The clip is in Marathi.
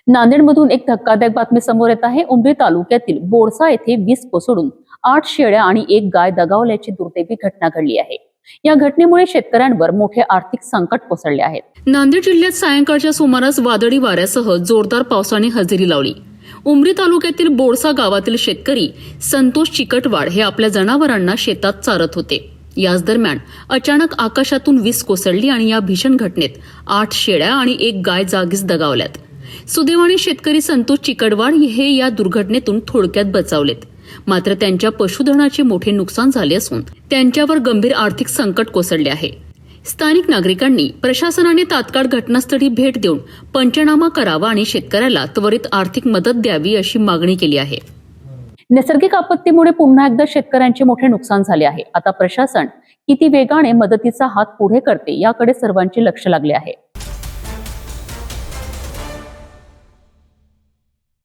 नांदेडमधून एक धक्कादायक बातमी समोर येत आहे। उमरी तालुक्यातील बोरसा येथे वीज कोसळून 8 शेळ्या आणि 1 गाय दगावल्याची दुर्दैवी घटना घडली आहे। या घटनेमुळे शेतकऱ्यांवर मोठे आर्थिक संकट कोसळले आहे। नांदेड जिल्ह्यात सायंकाळच्या सुमारास वादळी वाऱ्यासह जोरदार पावसाने हजेरी लावली। उमरी तालुक्यातील बोरसा गावातील शेतकरी संतोष चिकटवाड हे आपल्या जनावरांना शेतात चारत होते। याच दरम्यान अचानक आकाशातून वीज कोसळली आणि या भीषण घटनेत 8 शेळ्या आणि 1 गाय जागीच दगावल्यात। सुदैवाने शेतकरी संतोष चिकटवाड हे या दुर्घटनेतून थोडक्यात बचावलेत, मात्र त्यांच्या पशुधनाचे मोठे नुकसान झाले असून त्यांच्यावर गंभीर आर्थिक संकट कोसळले आहे। स्थानिक नागरिकांनी प्रशासनाने तात्काळ घटनास्थळी भेट देऊन पंचनामा करावा आणि शेतकऱ्याला त्वरित आर्थिक मदत द्यावी अशी मागणी केली आहे। नैसर्गिक आपत्तीमुळे पुन्हा एकदा शेतकऱ्यांचे मोठे नुकसान झाले आहे। आता प्रशासन किती वेगाने मदतीचा हात पुढे करते याकडे सर्वांचे लक्ष लागले आहे।